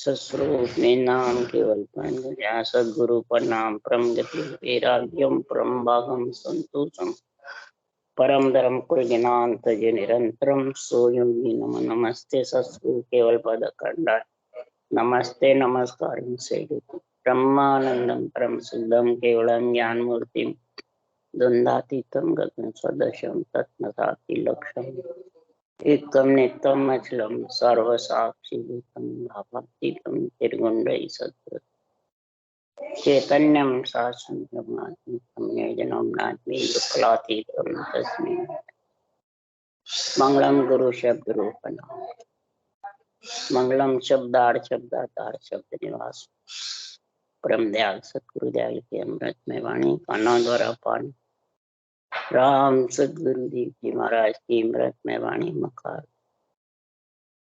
सस्वरूप में नाम केवल पंच सदगुरु प्रणाम परम गति वैराग्यम परम भागम संतोषम परम धर्म कुल ज्ञान तज निरंतरम सोयोगी नम नमस्ते सस्वरूप केवल पद खंडा नमस्ते नमस्कार से ब्रह्मानंदम परम शुद्धम केवलम ज्ञान मूर्ति द्वंद्वातीतम गगन सदशम तत्मसाति लक्ष्यम एकम नित्यम अचलम सर्वसाक्षी भावातीतम निर्गुण्डै सत्य चैतन्यम शासनम निर्जनम नात्मी दुक्खलातीतम तस्मै मंगलम गुरु शब्द रूपणा मंगलम शब्दार्थ शब्दातार शब्द निवास परम दयाल सतगुरु दयाल के अमृत में वाणी कानों द्वारा पानी राम सदगुरुदेव जी महाराज की अमृत में वाणी मकार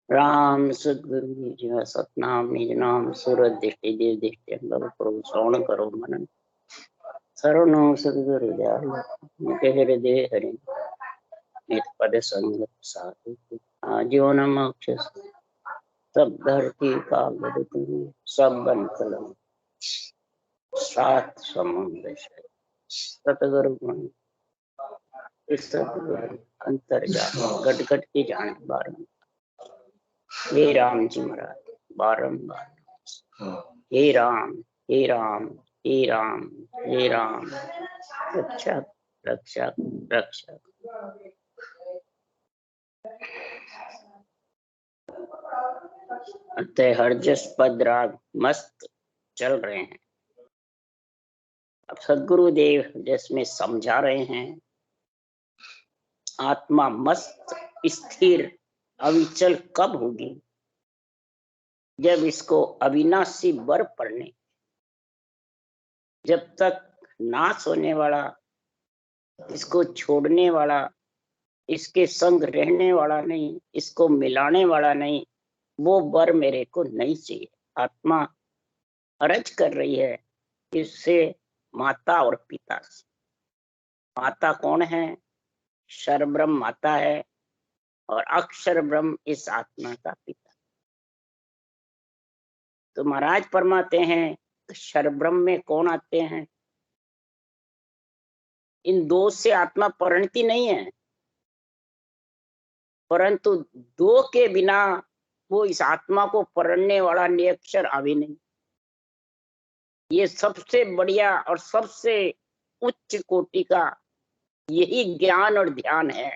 राम सदगुरु जी सतनाम निज नाम सूरत दृष्टि देव दृष्टि अनुभव करो श्रवण करो मनन सर्वनो सदगुरु दयाल के हृदय हरि नित पद संगत साधु आजीवन मोक्ष सब धरती कागद तुम सब बन कलम सात समुद्र सतगुरु गुण सतगुरु अंतर जान गट गट की जाने बारम हे राम जी महाराज बारम्बार हे राम हे राम हे राम हे राम रक्षक रक्षक रक्षक। अतः हरजस पद राग मस्त चल रहे हैं। अब सदगुरुदेव जिसमें समझा रहे हैं आत्मा मस्त स्थिर अविचल कब होगी, जब इसको अविनाशी वर पड़ने, जब तक नाश होने वाला, इसको छोड़ने वाला, इसके संग रहने वाला नहीं, इसको मिलाने वाला नहीं, वो वर मेरे को नहीं चाहिए। आत्मा अर्ज कर रही है इससे माता और पिता से। माता कौन है? शरब्रह्म माता है और अक्षर ब्रह्म इस आत्मा का पिता। तो महाराज फरमाते हैं शरब्रह्म में कौन आते हैं? इन दो से आत्मा परिणति नहीं है, परंतु दो के बिना वो इस आत्मा को पढ़ने वाला निरक्षर अभी नहीं। ये सबसे बढ़िया और सबसे उच्च कोटि का यही ज्ञान और ध्यान है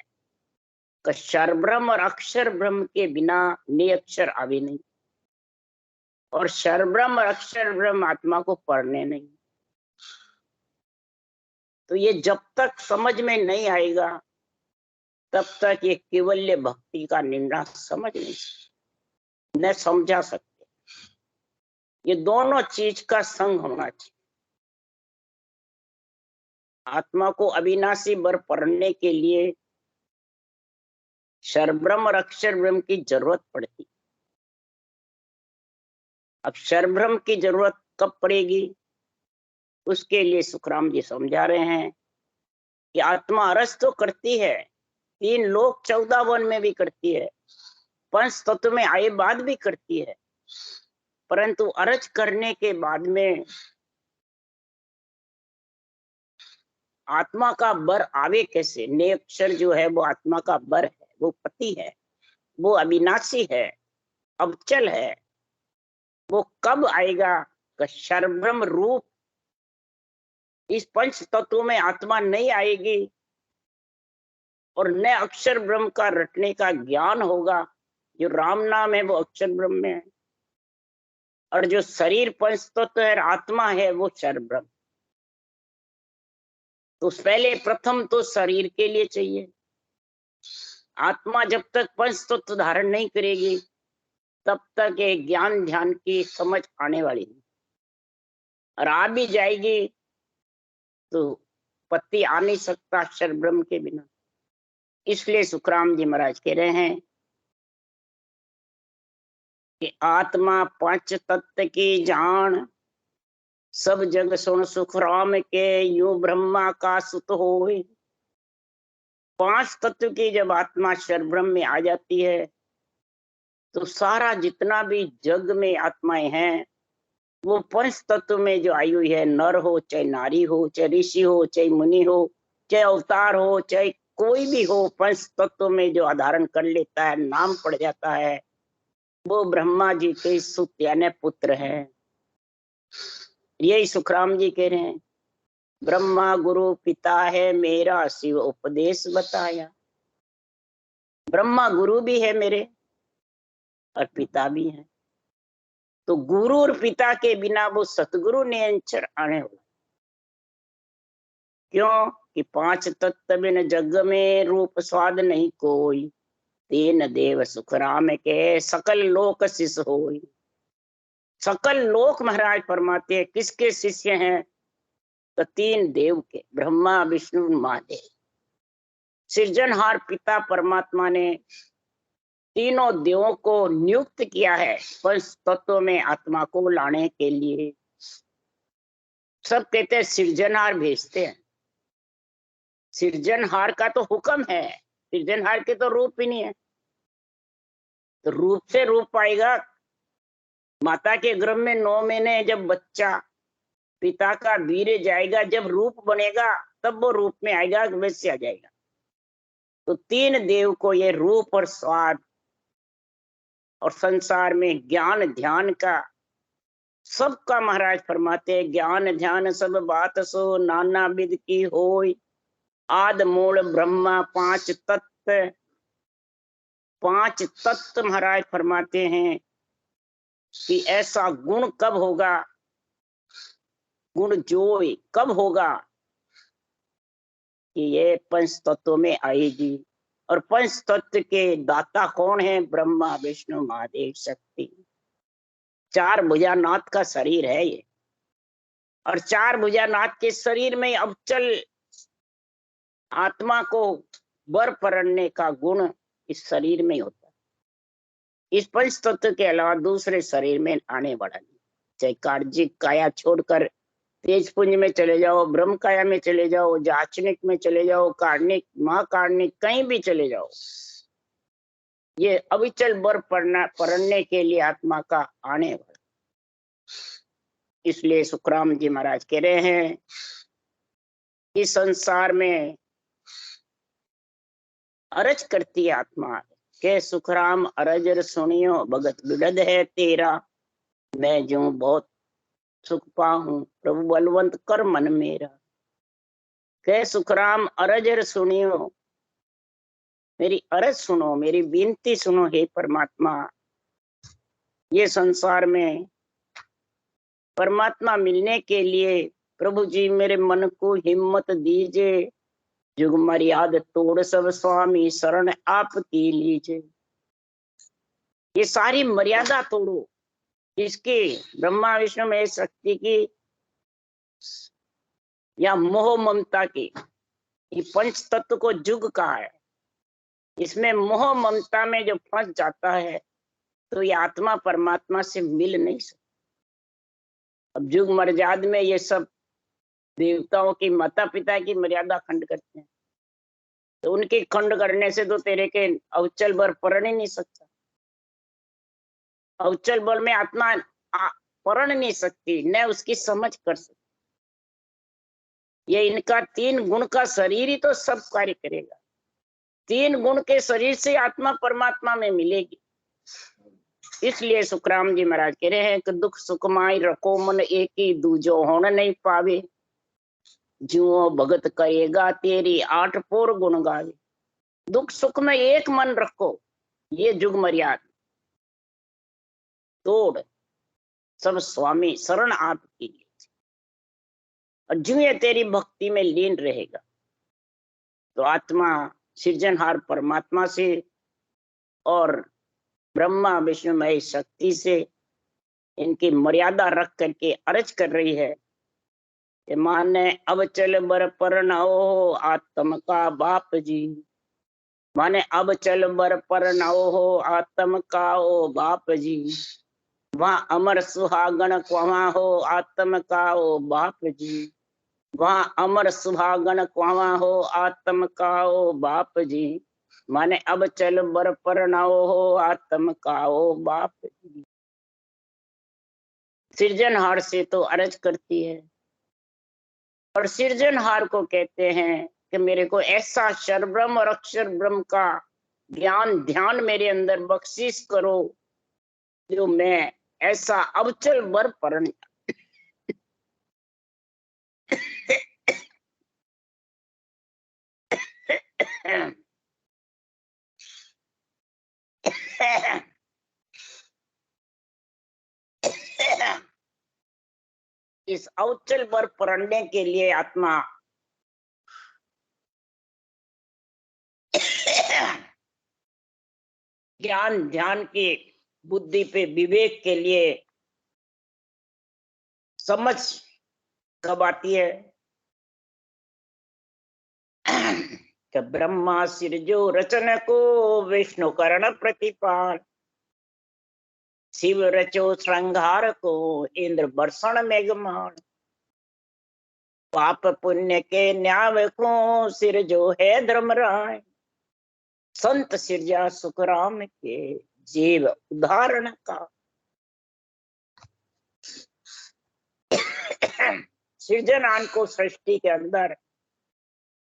कि शरब्रह्म और अक्षर ब्रह्म के बिना निरक्षर अभी नहीं, और शरब्रह्म और अक्षर ब्रह्म आत्मा को पढ़ने नहीं। तो ये जब तक समझ में नहीं आएगा तब तक ये केवल्य भक्ति का निंदा समझ नहीं, न समझा सकते। ये दोनों चीज का संग होना चाहिए। आत्मा को अविनाशी वर पढ़ने के लिए शरब्रह्म और अक्षर ब्रह्म की जरूरत पड़ती। अब शरब्रह्म की जरूरत कब पड़ेगी? उसके लिए सुखराम जी समझा रहे हैं कि आत्मा अरज तो करती है, 3 लोक 14 वन में भी करती है, 5 तत्व में आए बाद भी करती है, परंतु अरज करने के बाद में आत्मा का बर आवे कैसे? निरक्षर जो है वो आत्मा का बर है, वो पति है, वो अविनाशी है, अविचल है। वो कब आएगा? कि शरब्रह्म रूप इस 5 तत्वों में आत्मा नहीं आएगी और न अक्षर ब्रह्म का रटने का ज्ञान होगा। जो राम नाम है वो अक्षर ब्रह्म में है, और जो शरीर 5 तत्व है आत्मा है वो शरब्रह्म। तो पहले प्रथम तो शरीर के लिए चाहिए। आत्मा जब तक 5 तत्व धारण नहीं करेगी तब तक ये ज्ञान ध्यान की समझ आने वाली नहीं, और आ भी जाएगी तो पति आ नहीं सकता अक्षर ब्रह्म के बिना। इसलिए सुखराम जी महाराज कह रहे हैं कि आत्मा 5 तत्व की जान, सब जग सुन सुखराम के यूं ब्रह्मा का सुत होए। 5 तत्व की जब आत्मा शरब्रह्म में आ जाती है तो सारा जितना भी जग में आत्माएं हैं वो पंच तत्व में जो आई हुई है, नर हो चाहे नारी हो, चाहे ऋषि हो चाहे मुनि हो, चाहे अवतार हो चाहे कोई भी हो, पंच तत्व में जो आधारण कर लेता है, नाम पड़ जाता है, वो ब्रह्मा जी के सुत यानी पुत्र है। यही सुखराम जी कह रहे हैं, ब्रह्मा गुरु पिता है मेरा, शिव उपदेश बताया। ब्रह्मा गुरु भी है मेरे और पिता भी है। तो गुरु और पिता के बिना वो सतगुरु निरंतर आने वाला। क्यों कि पांच तत्व बिन जग में रूप स्वाद नहीं कोई, तीन देव सुखराम के सकल लोक शिष्य होई। सकल लोक महाराज फरमाते हैं किसके शिष्य हैं? तो तीन देव के, ब्रह्मा विष्णु महादेव। सृजनहार पिता परमात्मा ने तीनों देवों को नियुक्त किया है पंच तत्व में आत्मा को लाने के लिए। सब कहते हैं सृजनहार भेजते हैं, सृजनहार का तो हुक्म है, सृजनहार के तो रूप ही नहीं है। तो रूप से रूप आएगा। माता के गर्भ में 9 महीने जब बच्चा पिता का वीर्य जाएगा, जब रूप बनेगा तब वो रूप में आएगा, वैसे आ जाएगा। तो तीन देव को ये रूप और स्वाद और संसार में ज्ञान ध्यान का सबका महाराज फरमाते हैं, ज्ञान ध्यान सब बात सो नाना विध की होय, आद मूल ब्रह्मा पांच तत्व। पांच तत्व महाराज फरमाते हैं कि ऐसा गुण कब होगा, गुण जोय कब होगा कि ये पंच तत्वों में आएगी। और पंच तत्व के दाता कौन है? ब्रह्मा विष्णु महादेव शक्ति। चार भुजानाथ का शरीर है ये, और चार भुजानाथ के शरीर में अबचल आत्मा को वर परणने का गुण इस शरीर में होता है। इस पंच तत्व के अलावा दूसरे शरीर में आने वाला नहीं। चाहे कार्जिक काया छोड़कर तेज पुंज में चले जाओ, ब्रह्म काया में चले जाओ, जाचनिक में चले जाओ, कार्णिक महाकार्णिक कहीं भी चले जाओ, ये अविचल वर परणने के लिए आत्मा का आने वाला। इसलिए सुखराम जी महाराज कह रहे हैं कि संसार में अरज करती है आत्मा के सुखराम अरज सुनियो, भगत बिडद है तेरा, मैं जो बहुत सुख पाऊं प्रभु बलवंत कर मन मेरा। के सुखराम अरज सुनियो, मेरी अरज सुनो, मेरी विनती सुनो हे परमात्मा। ये संसार में परमात्मा मिलने के लिए प्रभु जी मेरे मन को हिम्मत दीजिए, जुग मर्याद तोड़ सब स्वामी शरण आपकी लीजिए। ये सारी मर्यादा तोड़ो, इसकी ब्रह्मा विष्णु में शक्ति की या मोह ममता की। ये पंच तत्व को जुग कहा है, इसमें मोह ममता में जो फंस जाता है तो ये आत्मा परमात्मा से मिल नहीं सकती। अब जुग मर्याद में ये सब देवताओं की माता पिता की मर्यादा खंड करते हैं, तो उनके खंड करने से तो तेरे के अवचल बल परण ही नहीं सकता। अवचल बल में आत्मा परण नहीं सकती, न उसकी समझ कर सकती। ये इनका तीन गुण का शरीर ही तो सब कार्य करेगा। तीन गुण के शरीर से आत्मा परमात्मा में मिलेगी। इसलिए सुखराम जी महाराज कह रहे हैं कि दुख सुख माई रखो मन एक ही, दूजो होन नहीं पावे, जुओ भगत करेगा तेरी आठ पोर गुण गावे। दुख सुख में एक मन रखो, ये जुग मर्याद तोड़ सब स्वामी शरण आपकी लीजिए, और जुए तेरी भक्ति में लीन रहेगा तो आत्मा सृजनहार परमात्मा से और ब्रह्मा विष्णु महेश शक्ति से इनकी मर्यादा रख करके अर्ज कर रही है कि माने अब चल बर पर न हो आत्म का बाप जी। माने अब चल बर पर न हो आत्म का ओ बाप जी, वहाँ अमर सुहागण क्वाहा हो आत्म का ओ बाप जी, वहाँ अमर सुहागण क्वाहा हो आत्म का ओ बाप जी। माने अब चल बर परनाओ हो आत्म काओ बाप। सृजनहार से तो अर्ज करती है, और सृजनहार को कहते हैं कि मेरे को ऐसा शरब्रह्म और अक्षर ब्रह्म का ज्ञान ध्यान मेरे अंदर बख्शिश करो, जो मैं ऐसा अवचल बर परण इस अवचल बर पढ़ने के लिए आत्मा ज्ञान ध्यान की बुद्धि पे विवेक के लिए समझ कब आती है कि ब्रह्मा सिरजो रचन को विष्णु करण प्रतिपाल, शिव रचो श्रृंगार को इंद्र बर्षण मेघमाण, पाप पुण्य के न्याय को सिर जो है धर्मराय, संत सिरजा सुखराम के जीव उदाहरण का। सृजनान को सृष्टि के अंदर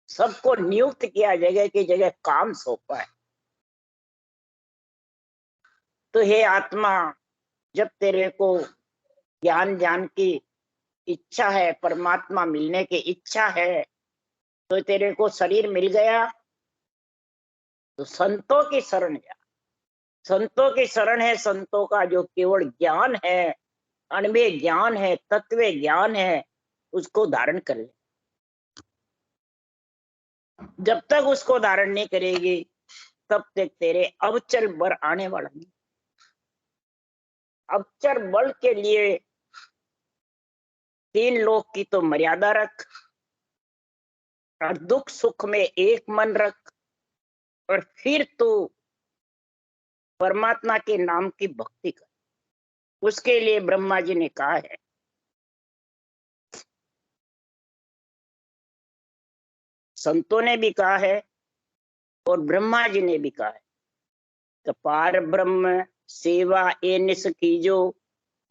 सबको नियुक्त किया जगह की जगह काम सौंपा है। तो हे आत्मा, जब तेरे को ज्ञान ज्ञान की इच्छा है, परमात्मा मिलने की इच्छा है, तो तेरे को शरीर मिल गया तो संतों की शरण जा। संतों की शरण है, संतों का जो केवल ज्ञान है, अणवे ज्ञान है, तत्व ज्ञान है, उसको धारण कर ले। जब तक उसको धारण नहीं करेगी तब तक तेरे अवचल बर आने वाला नहीं। अवचल बल के लिए 3 लोक की तो मर्यादा रख, और दुख सुख में एक मन रख, और फिर तू परमात्मा के नाम की भक्ति कर। उसके लिए ब्रह्मा जी ने कहा है, संतों ने भी कहा है और ब्रह्मा जी ने भी कहा है, तो पार ब्रह्म सेवा ए निस कीजो,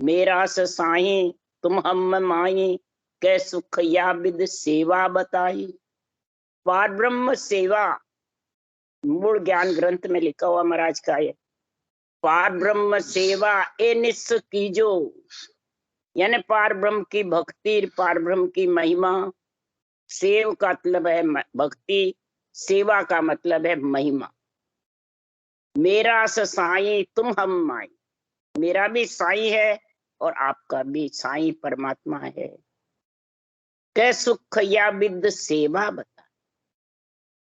मेरा साई तुम हम माई, कै सुख या विद सेवा बताई। पार ब्रह्म सेवा मूल ज्ञान ग्रंथ में लिखा हुआ महाराज का है, पार ब्रह्म सेवा ए निस कीजो, यानी पार ब्रह्म की भक्ति, पार ब्रह्म की महिमा। सेव का मतलब है भक्ति, सेवा का मतलब है महिमा। मेरा साई तुम हम माई, मेरा भी साई है और आपका भी साई परमात्मा है। कै सुख या विद सेवा बता।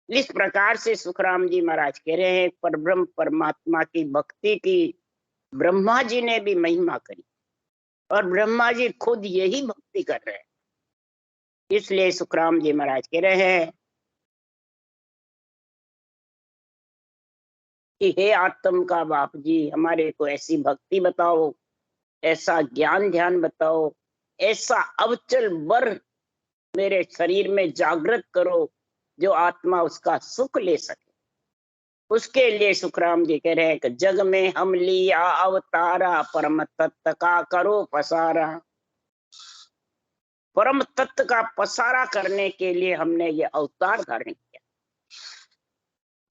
इस प्रकार से सुखराम जी महाराज कह रहे हैं, परब्रह्म परमात्मा की भक्ति की ब्रह्मा जी ने भी महिमा करी, और ब्रह्मा जी खुद यही भक्ति कर रहे हैं। इसलिए सुखराम जी महाराज कह रहे हैं कि हे आत्म का बाप जी, हमारे को ऐसी भक्ति बताओ, ऐसा ज्ञान ध्यान बताओ, ऐसा अवचल बर मेरे शरीर में जागृत करो, जो आत्मा उसका सुख ले सके। उसके लिए सुखराम जी कह रहे हैं कि जग में हम लिया अवतारा, परम तत्व का करो पसारा। परम तत्व का पसारा करने के लिए हमने ये अवतार धारण किया।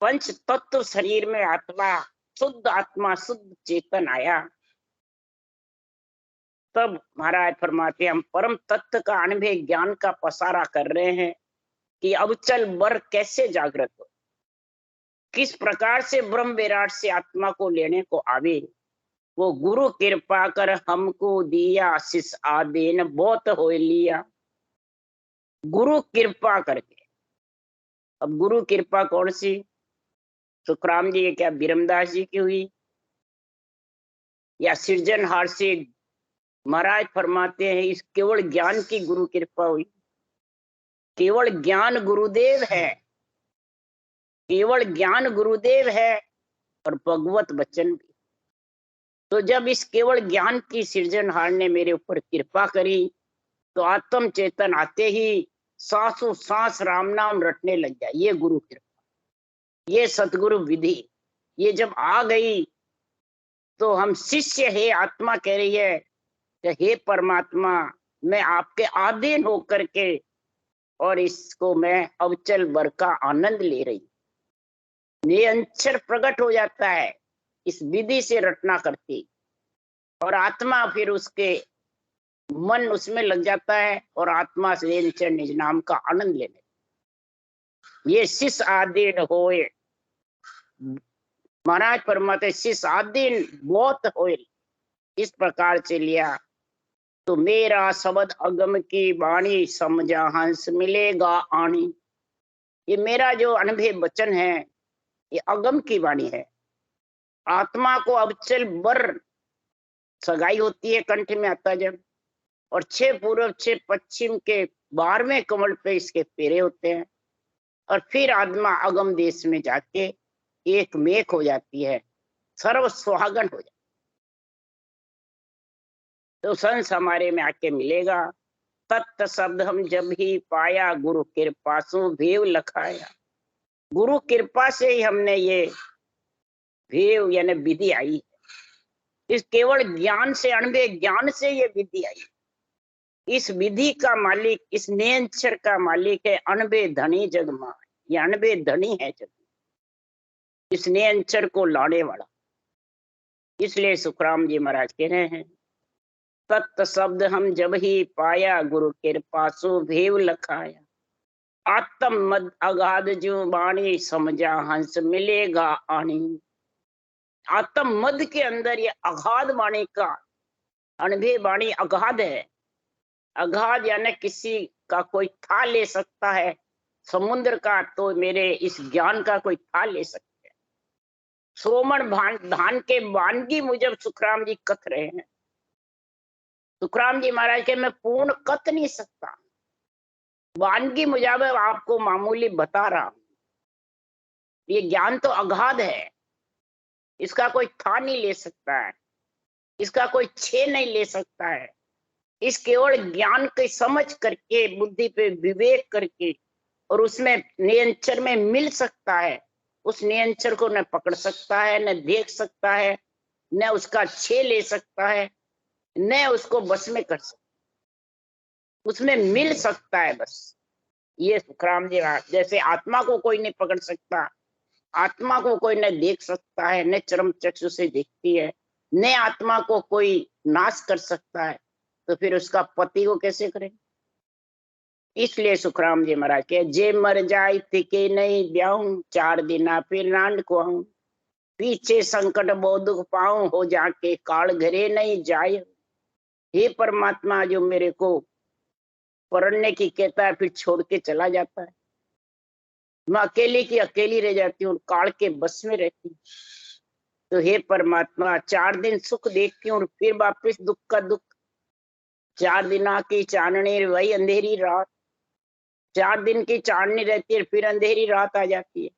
पंच तत्व शरीर में आत्मा शुद्ध चेतन आया, तब महाराज फरमाते हम परम तत्व का अनुभव ज्ञान का पसारा कर रहे हैं कि अवचल बर कैसे जागृत हो, किस प्रकार से ब्रह्म विराट से आत्मा को लेने को आवे। वो गुरु कृपा कर हमको दिया, शिष आदेन बहुत हो लिया। गुरु कृपा करके, अब गुरु कृपा कौन सी? सुखराम जी क्या बिरमदास जी की हुई, या सृजनहार से महाराज फरमाते हैं इस केवल ज्ञान की गुरु कृपा हुई। केवल ज्ञान गुरुदेव है, केवल ज्ञान गुरुदेव है और भगवत वचन भी। तो जब इस केवल ज्ञान की सृजनहार ने मेरे ऊपर कृपा करी, तो आत्म चेतन आते ही सांसों सांस राम नाम रटने लग जाए। ये गुरु कृपा। ये सतगुरु विधि, ये जब आ गई तो हम शिष्य है, आत्मा कह रही है कि हे परमात्मा, मैं आपके अधीन होकर के और इसको मैं अवचल वर का आनंद ले रही। निरंतर प्रकट हो जाता है इस विधि से रटना करती, और आत्मा फिर उसके मन उसमें लग जाता है और आत्मा से निरंतर निज नाम का आनंद लेने। ये शिष्य आधीन होए, महाराज परमात्मा शिष्य आधीन बहुत होए, इस प्रकार से लिया तो मेरा शब्द अगम की वाणी समझा हंस मिलेगा आणी। ये मेरा जो अनुभव वचन है ये अगम की वाणी है। आत्मा को अवचल वर सगाई होती है, कंठ में आता जब, और 6 पूर्व 6 पश्चिम के 12वें कमल पे इसके फेरे होते हैं, और फिर आत्मा अगम देश में जाके एक मेघ हो जाती है, सर्व सुहागन हो जाती। तो संस हमारे में आके मिलेगा। तत्त शब्द हम जब ही पाया, गुरु कृपा सो भेव लखाया। गुरु कृपा से ही हमने ये भेव यानी विधि आई। इस केवल ज्ञान से, अणबे ज्ञान से ये विधि आई। इस विधि का मालिक, इस निरंतर का मालिक है अणबे धनी जगमा। ये अणबे धनी है जग, इस निरंतर को लाने वाला। इसलिए सुखराम जी महाराज कह रहे हैं, तत्त शब्द हम जब ही पाया, गुरु कृपा सो भेव लखाया। आत्म मद अगाध जो वाणी समझा हंस मिलेगा आनी। आत्म मद के अंदर ये अगाध वाणी का अनुभव, वाणी अगाध है। अगाध यानी किसी का कोई था ले सकता है, समुद्र का तो मेरे इस ज्ञान का कोई था ले सकता है। श्रोमण धान के वानगी मुझे सुखराम जी कथ रहे हैं। सुखराम जी महाराज के मैं पूर्ण कथ नहीं सकता, वानगी मुजाब आपको मामूली बता रहा हूं। ये ज्ञान तो अगाध है, इसका कोई था नहीं ले सकता है, इसका कोई छे नहीं ले सकता है। इस केवल ज्ञान के समझ करके, बुद्धि पे विवेक करके, और उसमें नियंत्रण में मिल सकता है। उस नियंत्रण को न पकड़ सकता है, न देख सकता है, न उसका छे ले सकता है, न उसको बस में कर सकता, उसमें मिल सकता है बस। ये सुखराम जी, जैसे आत्मा को कोई नहीं पकड़ सकता, आत्मा को कोई न देख सकता है, न चरम चक्षु से देखती है, न आत्मा को कोई नाश कर सकता है, तो फिर उसका पति को कैसे करे। इसलिए सुखराम जी महाराज के जे मर जाए तिके नहीं ब्याहूं, 4 दिना फिर नांड को आऊं। पीछे संकट बहुत दुख पाऊं, हो जाके काल घरे नहीं जाए। हे परमात्मा, जो मेरे को पढ़ने की कहता है फिर छोड़ के चला जाता है, मैं अकेली की अकेली रह जाती हूँ, काल के बस में रहती हूँ। तो हे परमात्मा, 4 दिन सुख देखती हूँ फिर वापिस दुख का दुख। 4 दिना की चांदनी वही अंधेरी रात, 4 दिन की चांदनी रहती है फिर अंधेरी रात आ जाती है।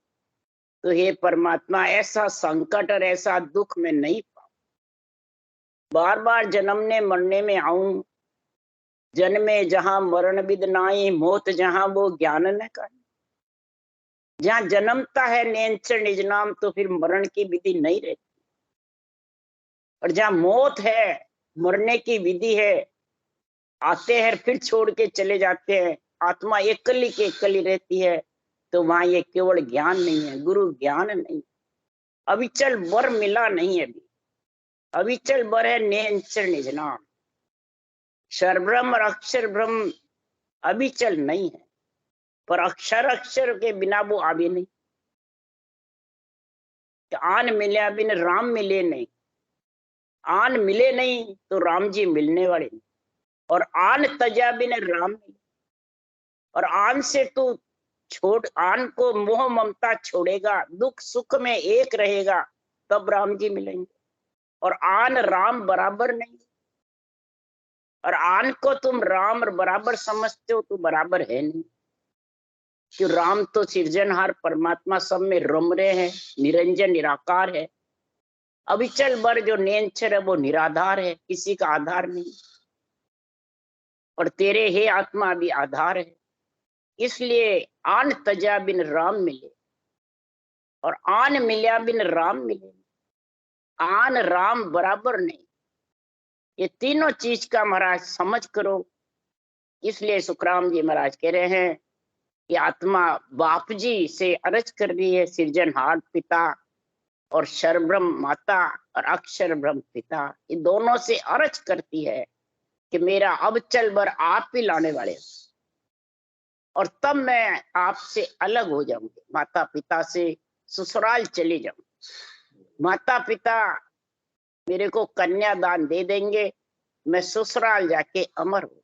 तो हे परमात्मा, ऐसा संकट और ऐसा दुख मैं नहीं पाऊं। बार बार जन्मने मरने में आऊं, जन्मे जहां मरण विद नाई, मौत जहां वो ज्ञान न कर। जहां जन्मता है निरंतर निज नाम, तो फिर मरण की विधि नहीं रहती। और जहां मौत है, मरने की विधि है, आते हैं फिर छोड़ के चले जाते हैं, आत्मा एकली की एकली रहती है, तो वहां ये केवल ज्ञान नहीं है, गुरु ज्ञान नहीं, अविचल वर मिला नहीं। अभी अविचल वर है निरंतर निज नाम। सर्वब्रह्म और अक्षर ब्रह्म अविचल नहीं है, पर अक्षर अक्षर के बिना वो आवे नहीं। आन मिले बिन राम मिले नहीं, आन मिले नहीं तो राम जी मिलने वाले नहीं, और आन तजा बिन राम मिले। और आन से तू छोड़, आन को मोह ममता छोड़ेगा, दुख सुख में एक रहेगा, तब राम जी मिलेंगे। और आन राम बराबर नहीं, और आन को तुम राम बराबर समझते हो तो बराबर है नहीं। क्यों, राम तो सृजनहार परमात्मा सब में रम रहे हैं, निरंजन निराकार है। अविचल वर जो निरंतर है वो निराधार है, किसी का आधार नहीं। और तेरे हे आत्मा भी आधार है। इसलिए आन तजा बिन राम मिले। और आन मिलिया बिन राम मिले, आन राम बराबर नहीं। ये तीनों चीज का महाराज समझ करो। इसलिए सुखराम जी महाराज कह रहे हैं कि आत्मा बाप जी से अर्ज कर रही है, सृजनहार पिता और शरब्रह्म माता और अक्षर ब्रह्म पिता, ये दोनों से अर्ज करती है कि मेरा अब चल बर आप ही लाने वाले, और तब मैं आपसे अलग हो जाऊंगी, माता पिता से ससुराल चले जाऊं। माता पिता मेरे को कन्यादान दे देंगे, मैं ससुराल जाके अमर हूं।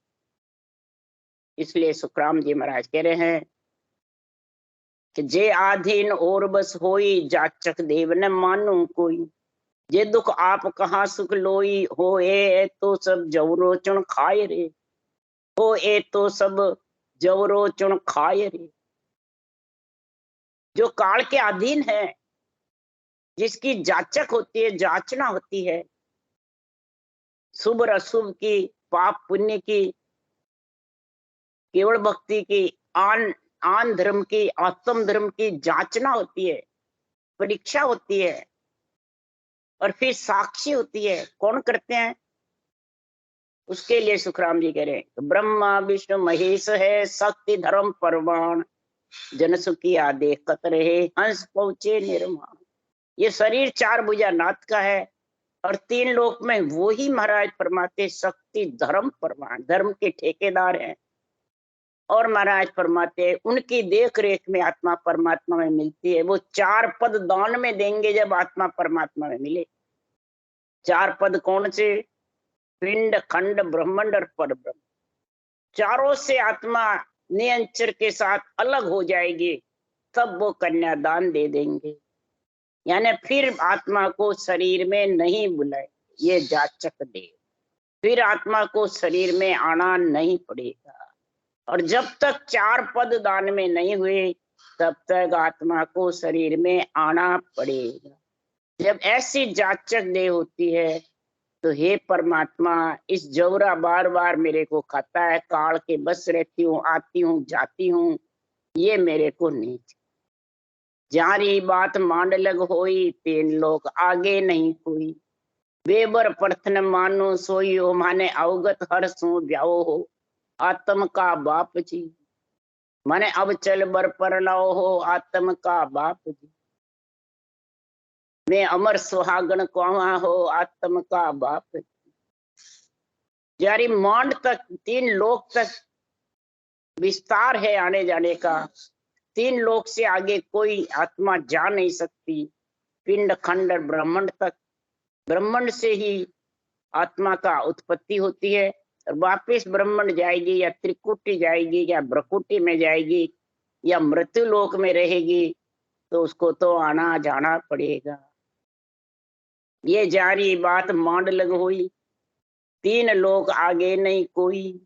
इसलिए सुखराम जी महाराज कह रहे हैं कि जे आधीन और बस होई, जाचक देव न मानू कोई, जे दुख आप कहाँ सुख लोई, हो ए तो सब जवरो चुन खाए रे, हो ए तो सब जवरो चुन खाए रे। जो काल के अधीन है, जिसकी जाचक होती है, जांचना होती है, शुभ और अशुभ की, पाप पुण्य की, केवल भक्ति की, आन धर्म की, आत्म धर्म की जांचना होती है, परीक्षा होती है, और फिर साक्षी होती है। कौन करते हैं? उसके लिए सुखराम जी कह रहे हैं, ब्रह्मा विष्णु महेश है, शक्ति धर्म परवान, जन सुखी आदेश कत रहे, हंस पहुंचे निर्माण। ये शरीर चार भुजा नाथ का है, और तीन लोक में वो ही महाराज फरमाते शक्ति धर्म परवान, धर्म के ठेकेदार हैं। और महाराज फरमाते उनकी देख रेख में आत्मा परमात्मा में मिलती है। वो चार पद दान में देंगे जब आत्मा परमात्मा में मिले। चार पद कौन से? पिंड, खंड, ब्रह्मांड और परब्रह्म। चारों से आत्मा नियंचर के साथ अलग हो जाएगी, तब वो कन्यादान दे देंगे। यानी फिर आत्मा को शरीर में नहीं बुलाए, ये जाचक देव। फिर आत्मा को शरीर में आना नहीं पड़ेगा। और जब तक चार पद दान में नहीं हुए, तब तक आत्मा को शरीर में आना पड़ेगा। जब ऐसी जाचक देह होती है, तो हे परमात्मा, इस जौरा बार बार मेरे को खाता है, काल के बस रहती हूँ, आती हूँ जाती हूँ, ये मेरे को नहीं। जारी बात मांड लग होई, तीन लोग आगे नहीं कोई, बेबर प्रथन मानो सोई हो, माने अवगत हर सो ब्याओ हो, आत्म का बाप जी, माने अब चल बर पर लाओ हो, आत्म का बाप जी, मैं अमर सुहागन कौवा हो, आत्म का बाप जी। जारी मांड तक, तीन लोक तक विस्तार है आने जाने का। तीन लोक से आगे कोई आत्मा जा नहीं सकती। पिंड, खंड और ब्रह्मांड तक, ब्रह्मांड से ही आत्मा का उत्पत्ति होती है, और वापिस ब्रह्मांड जाएगी, या त्रिकुटी जाएगी, या ब्रकुटी में जाएगी, या मृत्यु लोक में रहेगी, तो उसको तो आना जाना पड़ेगा। ये जारी बात मांड लग हुई, तीन लोग आगे नहीं कोई,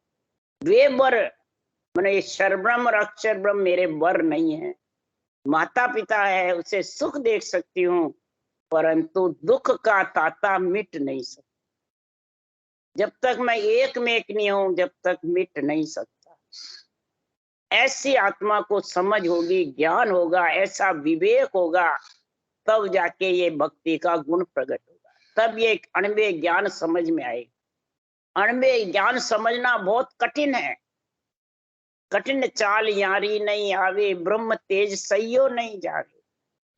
वे बर, मैंने शरब्रह्म और अक्षर ब्रह्म मेरे बर नहीं है। माता पिता है, उसे सुख देख सकती हूँ, परंतु दुख का ताता मिट नहीं सकता। जब तक मैं एक में एक नहीं हूं, जब तक मिट नहीं सकता। ऐसी आत्मा को समझ होगी, ज्ञान होगा, ऐसा विवेक होगा, तब जाके ये भक्ति का गुण प्रकट होगा, तब ये अणवे ज्ञान समझ में आएगा। अणवे ज्ञान समझना बहुत कठिन है। कठिन चाल यारी नहीं आवे, ब्रह्म तेज सहियो नहीं जावे।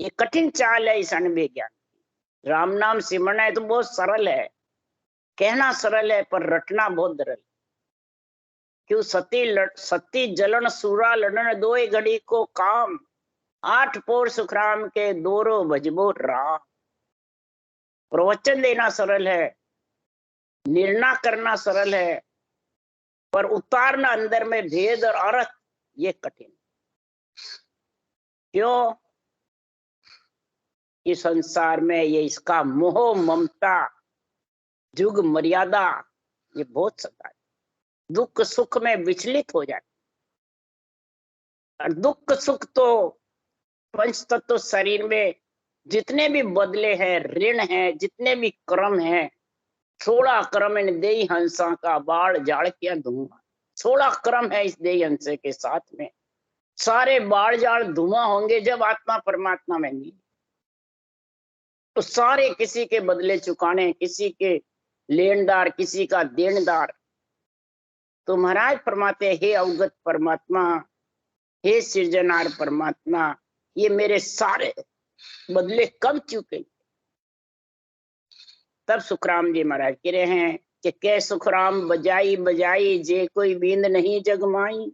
ये कठिन चाल है इस अणवे ज्ञान की। राम नाम सिमरना है तो बहुत सरल है, कहना सरल है, पर रटना बहुत दरल। क्यों? सती जलन सूरा लड़न, दोए घड़ी को काम, आठ पोर सुखराम के दोरो भजबो राम। प्रवचन देना सरल है, निर्णय करना सरल है, पर उतारना अंदर में भेद और अर्थ, ये कठिन। क्यों? इस संसार में ये इसका मोह ममता, जुग मर्यादा, ये बहुत सता है। दुख सुख में विचलित हो जाए, और दुख सुख तो पंच तत्व शरीर में जितने भी बदले हैं, ऋण हैं, जितने भी कर्म हैं, 16 कर्म इन देही हंसा का बाढ़ जाड़ किया धुआं। 16 कर्म है इस देही हंसे के साथ में, सारे बाढ़ जाड़ धुआं होंगे जब आत्मा परमात्मा में नहीं, तो सारे किसी के बदले चुकाने, किसी के लेनदार, किसी का देनदार। तो महाराज फरमाते, हे अवगत परमात्मा, हे सृजनहार परमात्मा, ये मेरे सारे बदले कब चुके। तब सुखराम जी महाराज कह रहे हैं कि कै सुखराम बजाई बजाई, जे कोई बींद नहीं जगमाई।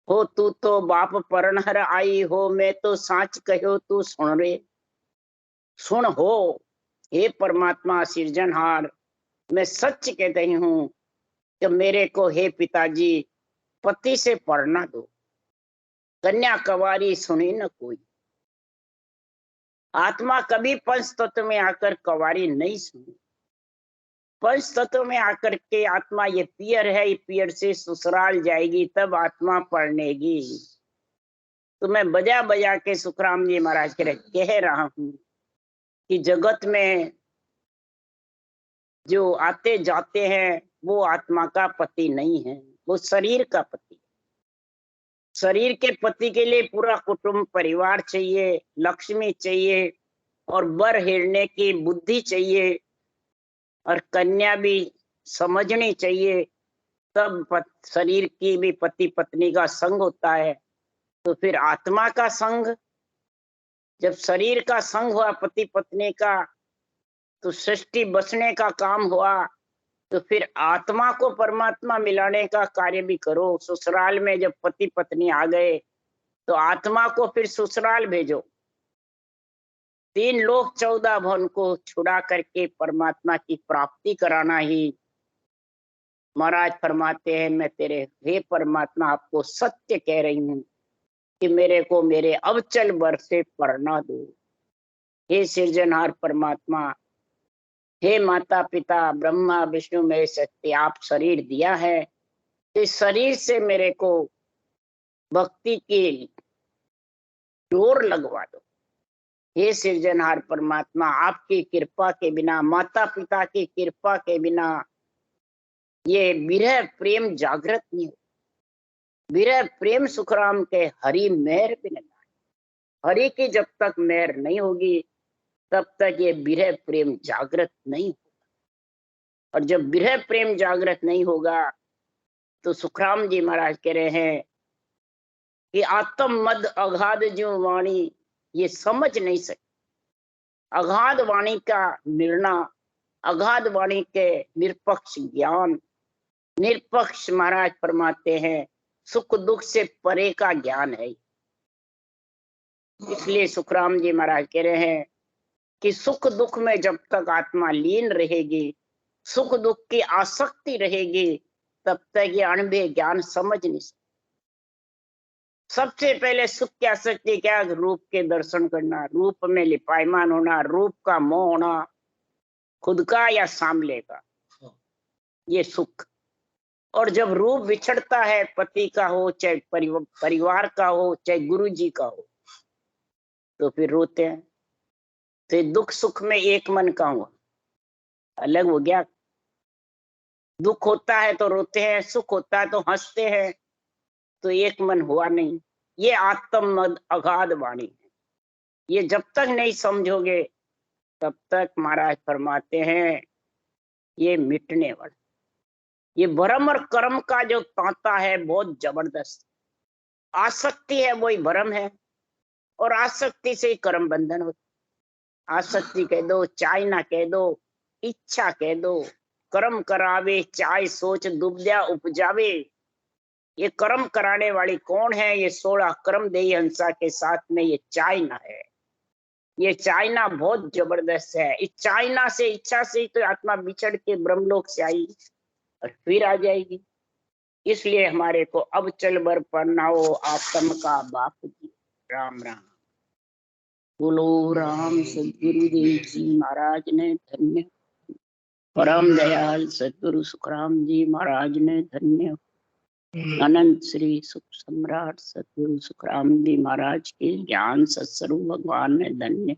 हो तू तो बाप परनहर आई हो, मैं तो साच कहो तू सुन रे। सुन हो हे परमात्मा सृजनहार, मैं सच कहती हूँ कि मेरे को हे पिताजी पति से पढ़ना दो। कन्या कवारी सुनी न कोई। आत्मा कभी पंच तत्व में आकर कवारी नहीं सुनी। पंच तत्व में आकर के आत्मा ये पियर है, ये पियर से ससुराल जाएगी, तब आत्मा पढ़नेगी। तो मैं बजा बजा के सुखराम जी महाराज कह रहा हूँ कि जगत में जो आते जाते हैं वो आत्मा का पति नहीं है, वो शरीर का पति। शरीर के पति के लिए पूरा कुटुंब परिवार चाहिए, लक्ष्मी चाहिए, और वर हिरने की बुद्धि चाहिए, और कन्या भी समझनी चाहिए। तब शरीर की भी पति पत्नी का संग होता है। तो फिर आत्मा का संग, जब शरीर का संग हुआ पति पत्नी का, तो सृष्टि बसने का काम हुआ। तो फिर आत्मा को परमात्मा मिलाने का कार्य भी करो। ससुराल में जब पति पत्नी आ गए तो आत्मा को फिर ससुराल भेजो। 3 लोक 14 भवन को छुड़ा करके परमात्मा की प्राप्ति कराना ही महाराज फरमाते हैं, मैं तेरे हे परमात्मा आपको सत्य कह रही हूँ कि मेरे को मेरे अवचल वर से पढ़ना दो। हे सृजनहार परमात्मा, हे माता पिता ब्रह्मा विष्णु महेश शक्ति, आप शरीर दिया है, इस शरीर से मेरे को भक्ति की डोर लगवा दो। हे सृजनहार परमात्मा, आपकी कृपा के बिना, माता पिता की कृपा के बिना ये विरह प्रेम जागृत नहीं हो। विरह प्रेम सुखराम के हरि मेहर बिना, हरि की जब तक मेहर नहीं होगी तब तक ये विरह प्रेम जागृत नहीं होगा। और जब विरह प्रेम जागृत नहीं होगा तो सुखराम जी महाराज कह रहे हैं कि आत्म मद अगाध जो वाणी ये समझ नहीं सकती। अगाध वाणी का निर्णय, अगाध वाणी के निरपक्ष ज्ञान, निरपक्ष महाराज फरमाते हैं सुख दुख से परे का ज्ञान है। इसलिए सुखराम जी महाराज कह रहे हैं कि सुख दुख में जब तक आत्मा लीन रहेगी, सुख दुख की आसक्ति रहेगी, तब तक ये अणुभेद ज्ञान समझ नहीं सकती। सबसे पहले सुख की आसक्ति क्या? रूप के दर्शन करना, रूप में लिपायमान होना, रूप का मोह होना, खुद का या सामले का, ये सुख। और जब रूप बिछड़ता है, पति का हो चाहे परिवार का हो चाहे गुरु जी का हो, तो फिर रोते हैं। तो दुख सुख में एक मन का हुआ, अलग हो गया। दुख होता है तो रोते हैं, सुख होता है तो हंसते हैं, तो एक मन हुआ नहीं। ये आत्म अगाध वाणी है। ये जब तक नहीं समझोगे तब तक महाराज फरमाते हैं ये मिटने वाला। ये भरम और कर्म का जो तांता है बहुत जबरदस्त। आसक्ति है वही भरम है, और आसक्ति से ही कर्म बंधन होता। आसक्ति कह दो, चाइना कह दो, इच्छा कह दो, कर्म करावे चाय सोच दुबद्या उपजावे। ये कर्म कराने वाली कौन है? ये 16 कर्म देही हंसा के साथ में ये चाइना है। ये चाइना बहुत जबरदस्त है। इस चाइना से, इच्छा से ही तो आत्मा बिछड़ के ब्रह्मलोक से आई और फिर आ जाएगी। इसलिए हमारे को अब चल बर पढ़नाओ आत्म का बाप जी। राम राम। बोलो राम सदगुरुदेव जी महाराज ने धन्य। परम दयाल सदगुरु सुखराम जी महाराज ने धन्य। अनंत श्री सुख सम्राट सदगुरु सुखराम जी महाराज के ज्ञान सत्स्वरूप भगवान ने धन्य।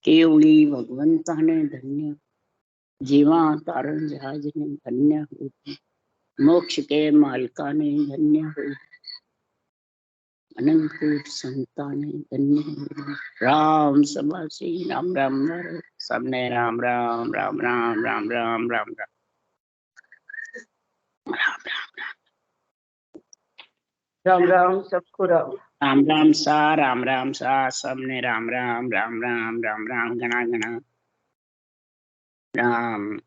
केवली भगवंता ने धन्य। जीवा तारण जहाज ने धन्य हो। मोक्ष के मालिका ने धन्य हो। अनंत कोटि संतानें धन्य हैं। राम सबासी राम राम सबने राम राम राम राम राम राम राम राम राम राम सबको राम राम राम सा सबने राम राम राम राम राम राम गणा गणा राम